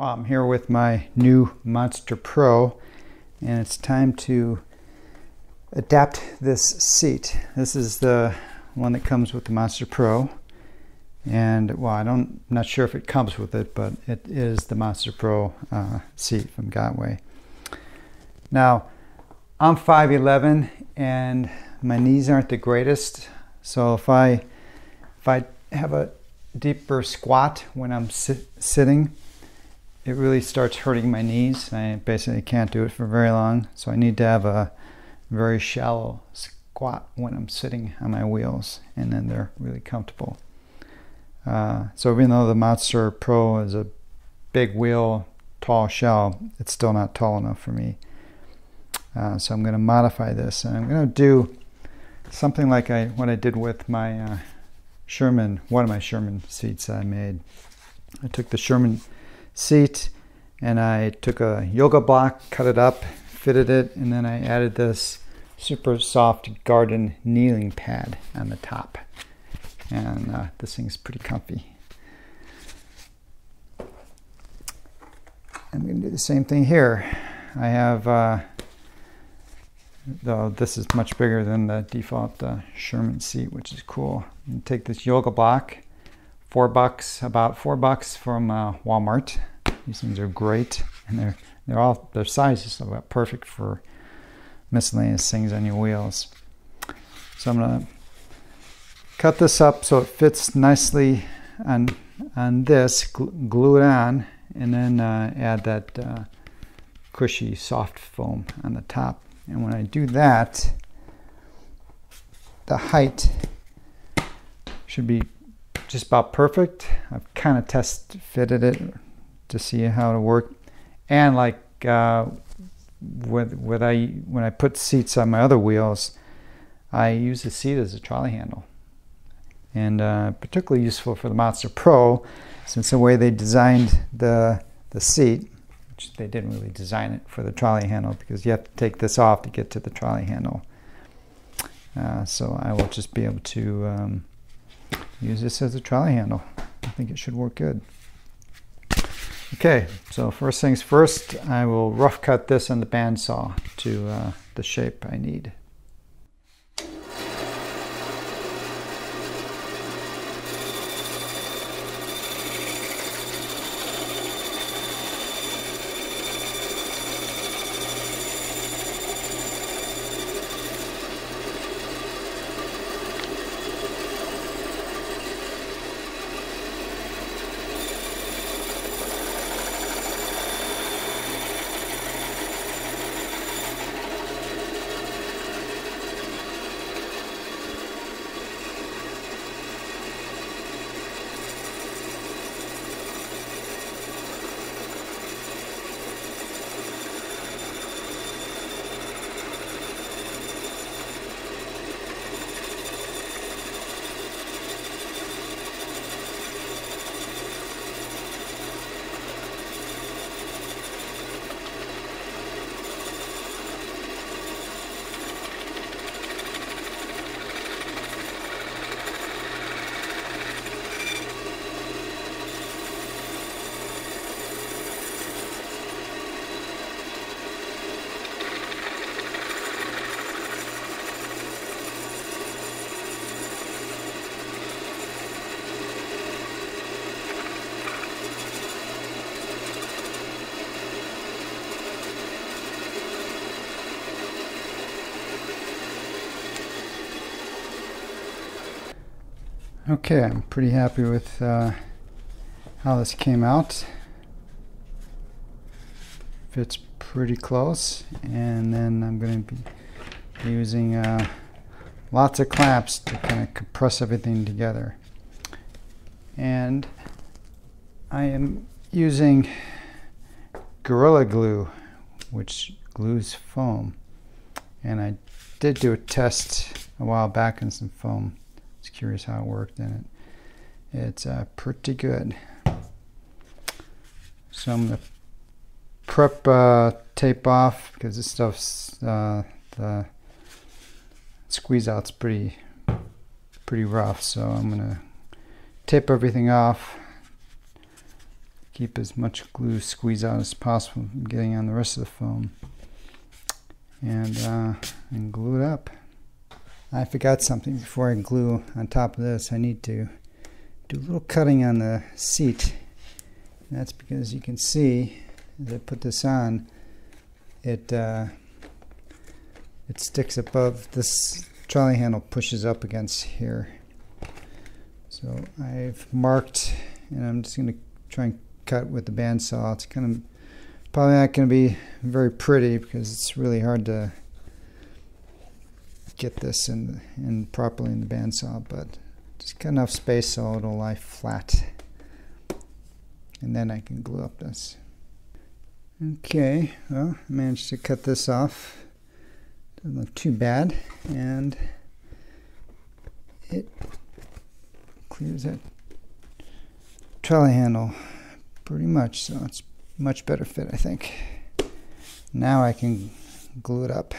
Well, I'm here with my new Monster Pro, and it's time to adapt this seat. This is the one that comes with the Monster Pro, and well, I'm not sure if it comes with it, but it is the Monster Pro seat from Gotway. Now, I'm 5'11", and my knees aren't the greatest, so if I have a deeper squat when I'm sitting, it really starts hurting my knees. I basically can't do it for very long, so I need to have a very shallow squat when I'm sitting on my wheels, and then they're really comfortable. So even though the Monster Pro is a big wheel, tall shell, it's still not tall enough for me. So I'm going to modify this, and I'm going to do something like what I did with my one of my Sherman seats I made. I took the Sherman seat and I took a yoga block, cut it up, fitted it, and then I added this super soft garden kneeling pad on the top. And this thing's pretty comfy. I'm going to do the same thing here. I have, though this is much bigger than the default Sherman seat, which is cool. You take this yoga block, $4, about $4 from Walmart. These things are great, and their size is about perfect for miscellaneous things on your wheels. So I'm gonna cut this up so it fits nicely on this, glue it on, and then add that cushy soft foam on the top. And when I do that, the height should be just about perfect. I've kind of test fitted it to see how it'll work. And like when I put seats on my other wheels, I use the seat as a trolley handle. And particularly useful for the Monster Pro, since the way they designed the seat, which they didn't really design it for the trolley handle, because you have to take this off to get to the trolley handle. So I will just be able to use this as a trolley handle. I think it should work good. Okay, so first things first, I will rough cut this on the bandsaw to the shape I need. Okay, I'm pretty happy with how this came out. Fits pretty close, and then I'm going to be using lots of clamps to kind of compress everything together. And I am using Gorilla Glue, which glues foam. And I did do a test a while back on some foam. I was curious how it worked in it. It's pretty good. So I'm going to prep tape off, because this stuff's the squeeze out's pretty rough. So I'm going to tape everything off, keep as much glue squeezed out as possible from getting on the rest of the foam. And glue it up. I forgot something before I glue on top of this. I need to do a little cutting on the seat. And that's because you can see as I put this on, it sticks above. This trolley handle pushes up against here. So I've marked, and I'm just going to try and cut with the bandsaw. It's kind of probably not going to be very pretty because it's really hard to get this in properly in the bandsaw, but just got enough space so it'll lie flat. And then I can glue up this. Okay, well, I managed to cut this off. Doesn't look too bad, and it clears that trolley handle pretty much, so it's much better fit, I think. Now I can glue it up.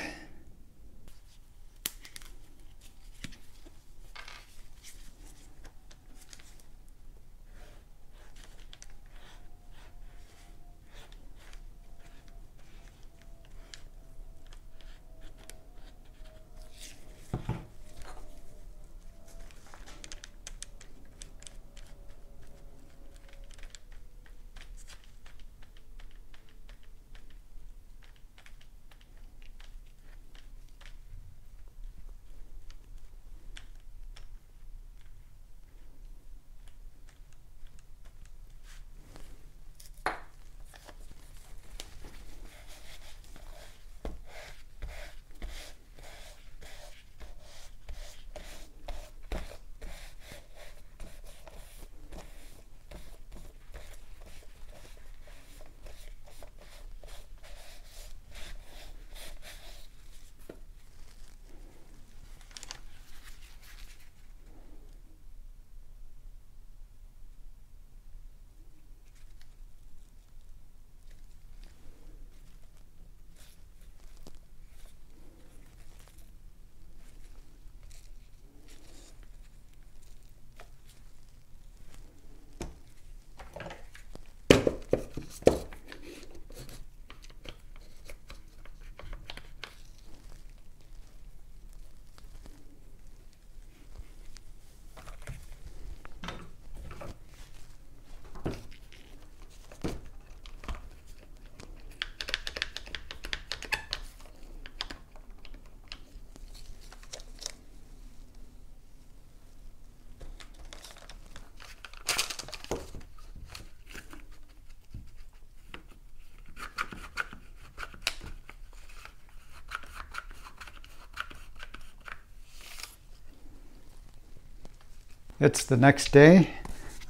It's the next day.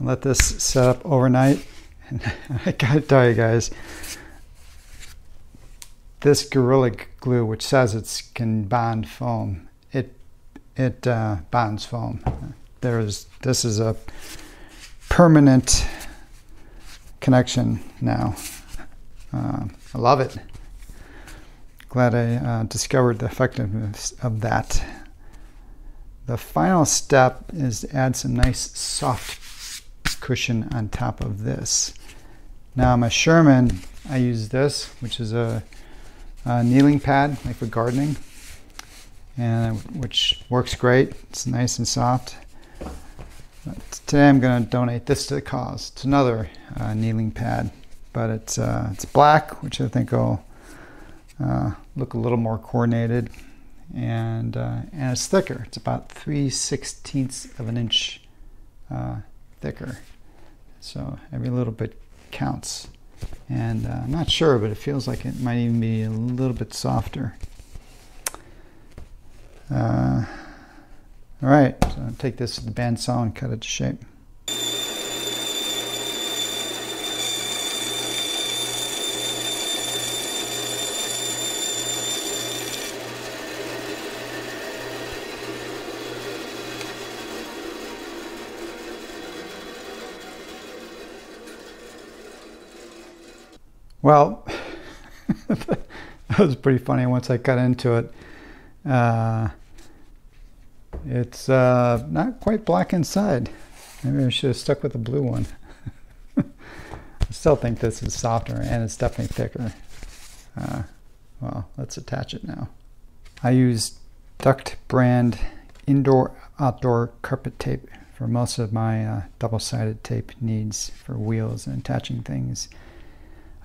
I let this set up overnight. And I gotta tell you guys, this Gorilla Glue, which says it can bond foam, it bonds foam. This is a permanent connection now. I love it. Glad I discovered the effectiveness of that. The final step is to add some nice soft cushion on top of this. Now my Sherman, I use this, which is a kneeling pad, like for gardening, and which works great. It's nice and soft. But today I'm going to donate this to the cause. It's another kneeling pad, but it's black, which I think will look a little more coordinated. And it's thicker. It's about 3/16 of an inch thicker. So every little bit counts. And I'm not sure, but it feels like it might even be a little bit softer. All right, so I'll take this to the bandsaw and cut it to shape. Well, that was pretty funny once I cut into it. It's not quite black inside. Maybe I should have stuck with the blue one. still think this is softer, and it's definitely thicker. Well, let's attach it now. I use Duct brand indoor-outdoor carpet tape for most of my double-sided tape needs for wheels and attaching things.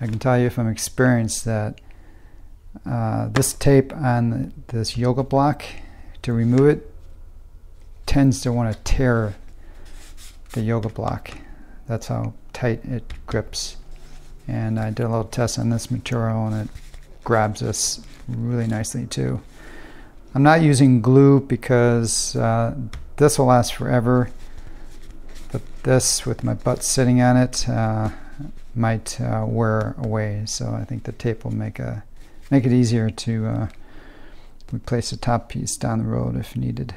I can tell you from experience that this tape on this yoga block, to remove it, tends to want to tear the yoga block. That's how tight it grips. And I did a little test on this material, and it grabs this really nicely too. I'm not using glue because this will last forever, but this, with my butt sitting on it, might wear away. So I think the tape will make it easier to replace the top piece down the road if needed.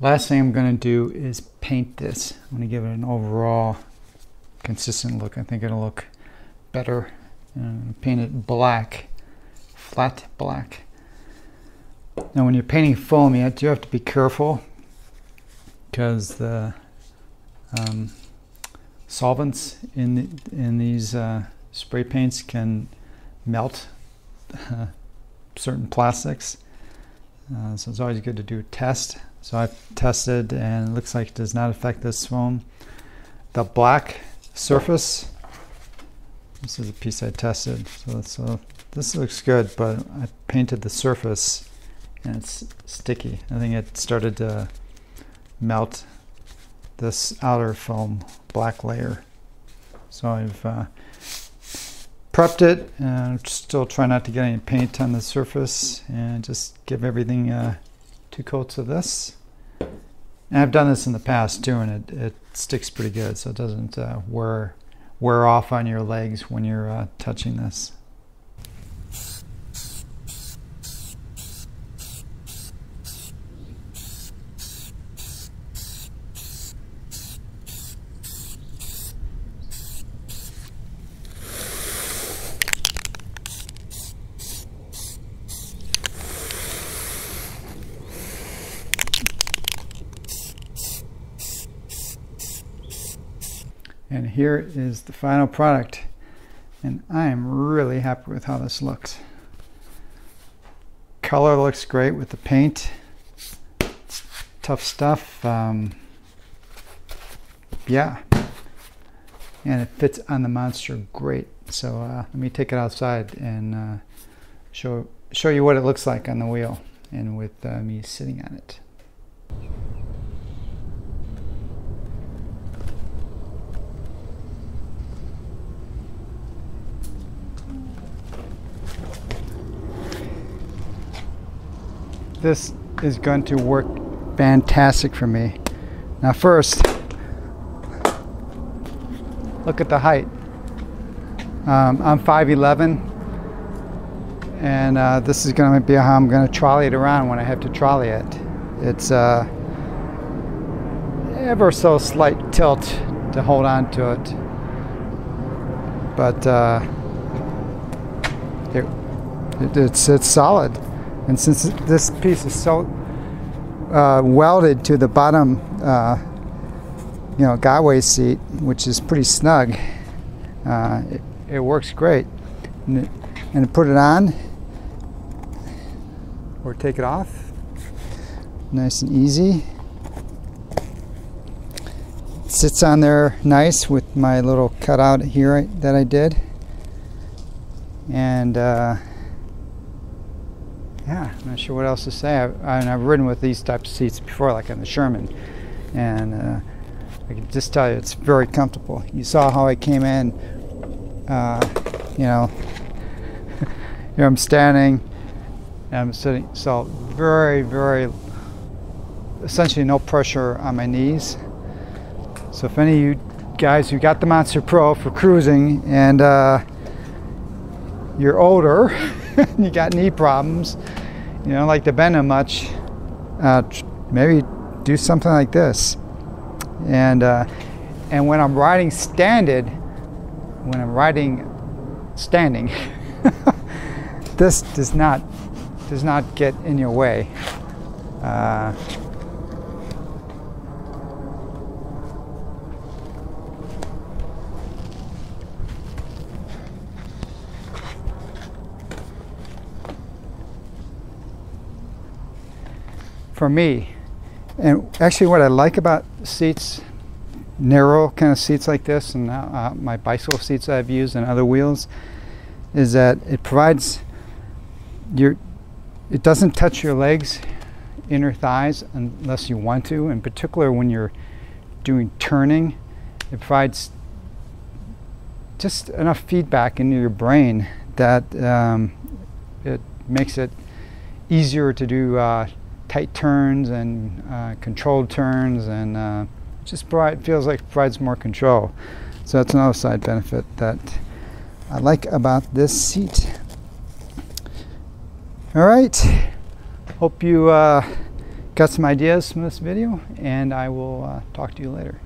Last thing I'm going to do is paint this. I'm going to give it an overall consistent look. I think it'll look better. Paint it black, flat black. Now when you're painting foam, you do have to be careful because the solvents in these spray paints can melt certain plastics. So it's always good to do a test. So I've tested, and it looks like it does not affect this foam. The black surface, this is a piece I tested, so this looks good, but I painted the surface and it's sticky. I think it started to melt this outer foam black layer. So I've prepped it, and still try not to get any paint on the surface, and just give everything 2 coats of this. And I've done this in the past too, and it sticks pretty good, so it doesn't wear off on your legs when you're touching this. And here is the final product, and I am really happy with how this looks. Color looks great with the paint. It's tough stuff. Yeah, and it fits on the monster great. So let me take it outside and show you what it looks like on the wheel and with me sitting on it. This is going to work fantastic for me. Now first, look at the height. I'm 5'11", and this is going to be how I'm going to trolley it around when I have to trolley it. It's ever so slight tilt to hold on to it, but it's solid. And since this piece is so welded to the bottom guyway seat, which is pretty snug, it works great. And put it on or take it off, nice and easy. It sits on there nice with my little cutout here that I did. And yeah, I'm not sure what else to say. I've ridden with these types of seats before, like on the Sherman, and I can just tell you it's very comfortable. You saw how I came in, here I'm standing and I'm sitting, so very, very, essentially no pressure on my knees. So if any of you guys who got the Monster Pro for cruising and you're older and you got knee problems, you don't like to bend them much, maybe do something like this. And when I'm riding standing, this does not get in your way. For me, and actually what I like about seats, narrow kind of seats like this, and my bicycle seats that I've used and other wheels, is that it provides it doesn't touch your legs, inner thighs, unless you want to. In particular, when you're doing turning, it provides just enough feedback into your brain that it makes it easier to do tight turns and controlled turns, and just feels like it provides more control. So that's another side benefit that I like about this seat. All right, hope you got some ideas from this video, and I will talk to you later.